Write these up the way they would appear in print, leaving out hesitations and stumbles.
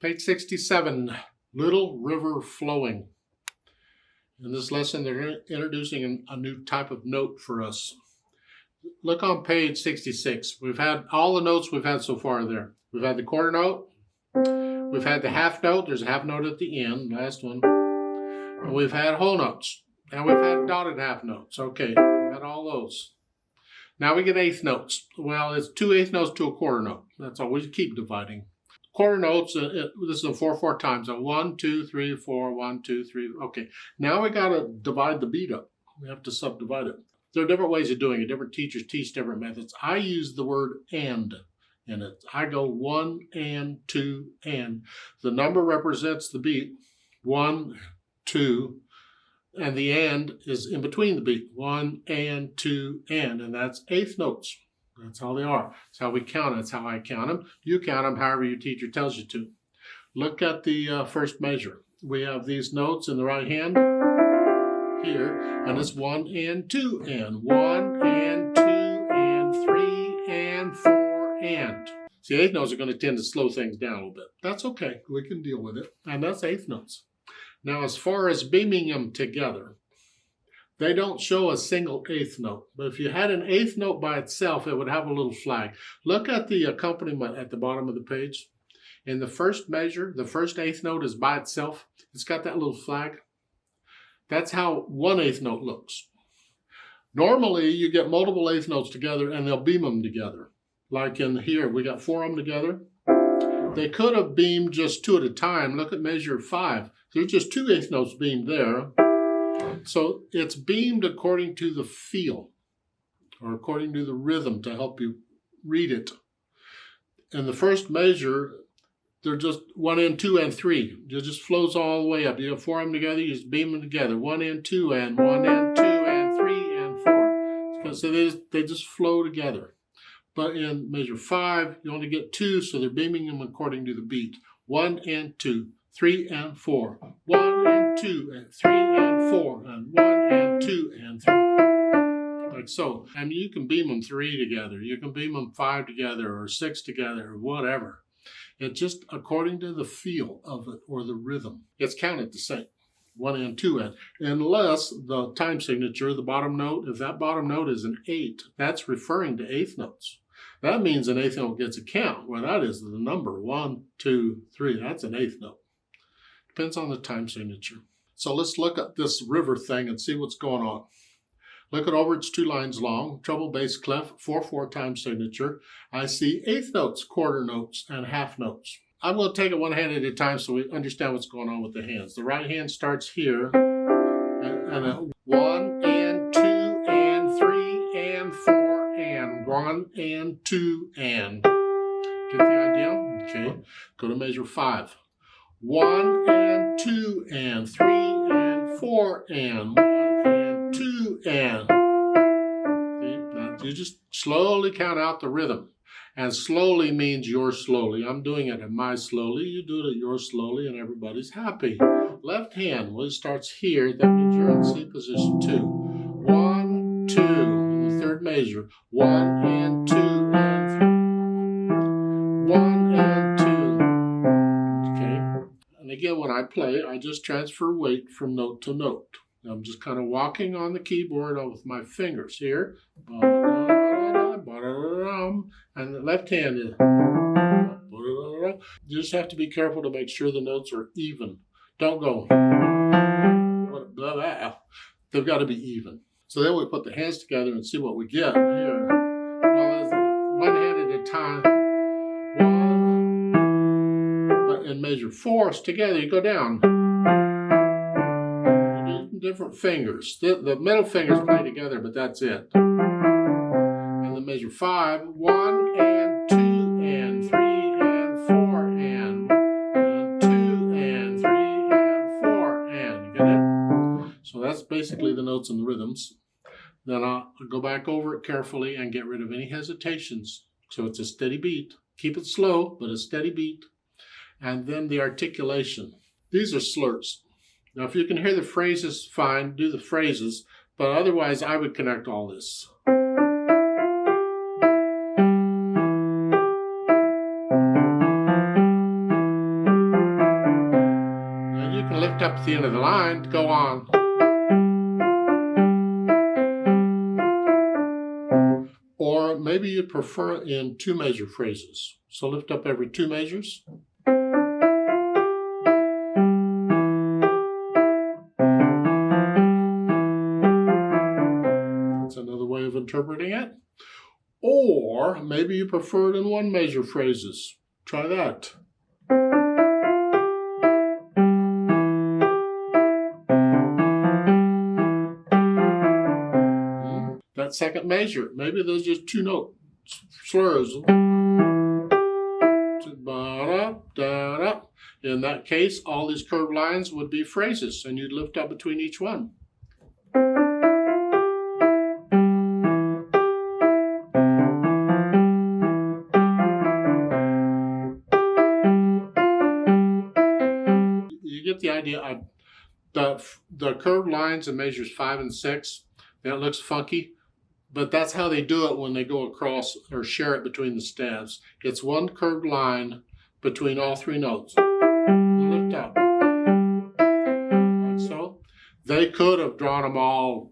Page 67, Little River Flowing. In this lesson, they're introducing a new type of note for us. Look on page 66. We've had all the notes we've had so far there. We've had the quarter note. We've had the half note. There's a half note at the end, last one. And we've had whole notes. And we've had dotted half notes. Okay, we've had all those. Now we get eighth notes. Well, it's 2 eighth notes to a quarter note. That's all. We keep dividing. Quarter notes, this is a 4/4 times. So 1, 2, 3, 4, 1, 2, 3. Okay, now we got to divide the beat up. We have to subdivide it. There are different ways of doing it. Different teachers teach different methods. I use the word and in it. I go 1 and 2 and. The number represents the beat. 1, 2, and the and is in between the beat. 1 and 2 and that's eighth notes. That's how they are. That's how we count. That's how I count them. You count them however your teacher tells you to. Look at the first measure. We have these notes in the right hand here, and it's 1 and 2 and 1 and 2 and 3 and 4 and. See, eighth notes are going to tend to slow things down a little bit. That's okay. We can deal with it. And that's eighth notes. Now, as far as beaming them together, they don't show a single eighth note. But if you had an eighth note by itself, it would have a little flag. Look at the accompaniment at the bottom of the page. In the first measure, the first eighth note is by itself. It's got that little flag. That's how 1 eighth note looks. Normally, you get multiple eighth notes together and they'll beam them together. Like in here, we got 4 of them together. They could have beamed just 2 at a time. Look at measure 5. There's just 2 eighth notes beamed there. So it's beamed according to the feel or according to the rhythm to help you read it. In the first measure, they're just 1 and 2 and 3. It just flows all the way up. You have 4 of them together, you just beam them together. 1 and 2 and 1 and 2 and 3 and 4. So they just flow together. But in measure 5, you only get 2, so they're beaming them according to the beat. 1 and 2, 3 and 4. 1 and 2 and 3 and 4 and 1 and 2 and 3. Like so. I mean, you can beam them 3 together. You can beam them 5 together or 6 together or whatever. It's just according to the feel of it or the rhythm. It's counted the same. 1 and 2 and. Unless the time signature, the bottom note, if that bottom note is an 8, that's referring to eighth notes. That means an eighth note gets a count. Well, that is the number 1, 2, 3. That's an eighth note. Depends on the time signature. So let's look at this river thing and see what's going on. Look it over. It's 2 lines long. Treble, bass, clef, 4/4 time signature. I see eighth notes, quarter notes, and half notes. I'm going to take it one hand at a time so we understand what's going on with the hands. The right hand starts here. And 1 and 2 and 3 and 4 and 1 and 2 and. Get the idea? Okay. Go to measure 5. 1 and 2 and 3 and 4 and 1 and 2 and. You just slowly count out the rhythm. And slowly means you're slowly. I'm doing it at my slowly. You do it at your slowly and everybody's happy. Left hand, well, it starts here. That means you're in C position 2. 1, 2. In the third measure. 1 and 2 and 3. 1 and 2. Okay. And again, when I play, I just transfer weight from note to note. I'm just kind of walking on the keyboard with my fingers here. And the left hand is. You just have to be careful to make sure the notes are even. Don't go. They've got to be even. So then we put the hands together and see what we get here. Well, one hand at a time. 1. But in measure 4, together you go down. Different fingers. The middle fingers play together, but that's it. And the measure 5, 1 and 2 and 3 and 4 and 2 and 3 and 4 and. You get it? So that's basically the notes and the rhythms. Then I'll go back over it carefully and get rid of any hesitations. So it's a steady beat. Keep it slow, but a steady beat. And then the articulation. These are slurs. Now, if you can hear the phrases, fine, do the phrases, but otherwise I would connect all this. lift up at the end of the line to go on. Or maybe you'd prefer in 2 measure phrases. So lift up every 2 measures. That's another way of interpreting it. Or maybe you prefer it in 1 measure phrases. Try that. That second measure, maybe there's just 2 note slurs. In that case, all these curved lines would be phrases, and you'd lift up between each one. You get the idea. The curved lines in measures 5 and 6, that looks funky. But that's how they do it when they go across or share it between the stabs. It's 1 curved line between all 3 notes. Lift up. Like so. They could have drawn them all,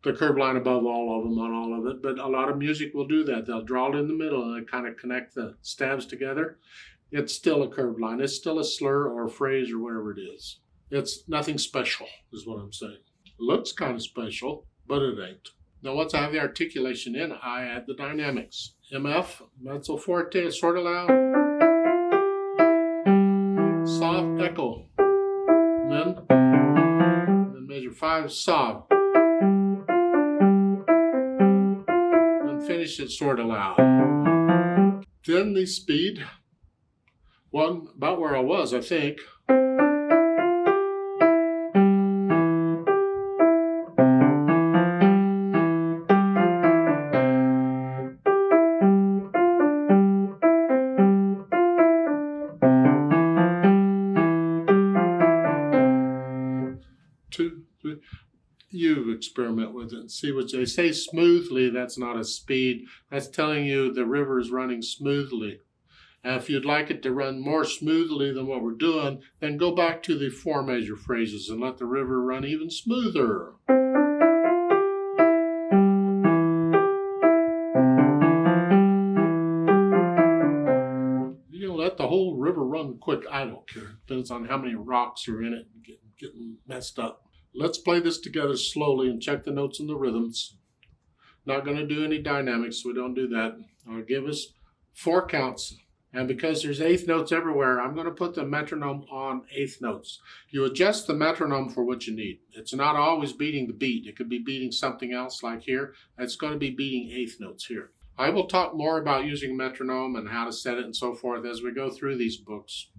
the curved line above all of them on all of it, but a lot of music will do that. They'll draw it in the middle and they kind of connect the stabs together. It's still a curved line. It's still a slur or a phrase or whatever it is. It's nothing special, is what I'm saying. It looks kind of special, but it ain't. Now, once I have the articulation in, I add the dynamics. MF, mezzo forte, sort of loud, soft echo, and then measure 5, soft, and finish it sort of loud. Then the speed, about where I was, I think. You experiment with it and see what they say. Smoothly, that's not a speed. That's telling you the river is running smoothly. And if you'd like it to run more smoothly than what we're doing, then go back to the 4 measure phrases and let the river run even smoother. You can let the whole river run quick. I don't care. Depends on how many rocks are in it and getting messed up. Let's play this together slowly and check the notes and the rhythms. Not going to do any dynamics, so we don't do that. I'll give us 4 counts. And because there's 8th notes everywhere, I'm going to put the metronome on 8th notes. You adjust the metronome for what you need. It's not always beating the beat. It could be beating something else like here. It's going to be beating 8th notes here. I will talk more about using metronome and how to set it and so forth as we go through these books.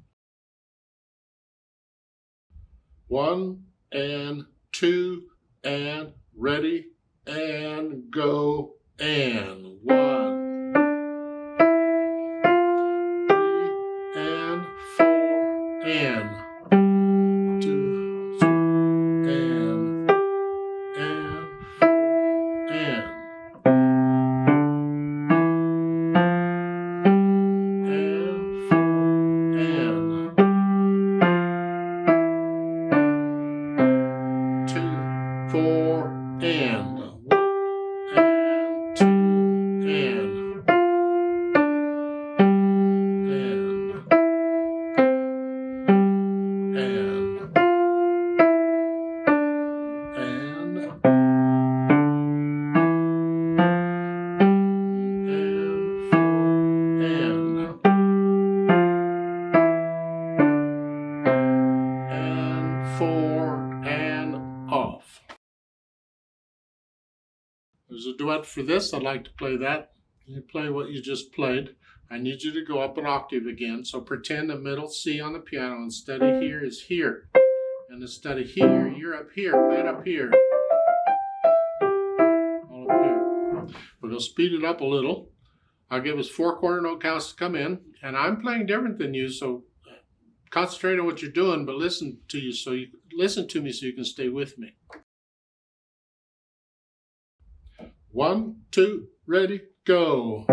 1 and 2 and ready and go and 1, 3 and 4 and 2 and 4 and 4 and 1 and 2 and 4 and off. There's a duet for this. I'd like to play that. You play what you just played. I need you to go up an octave again. So pretend the middle C on the piano instead of here is here. And instead of here, you're up here. Play it up here. All up here. We're going to speed it up a little. I'll give us 4 quarter note counts to come in. And I'm playing different than you, so concentrate on what you're doing, but listen to me so you can stay with me. 1, 2, ready, go.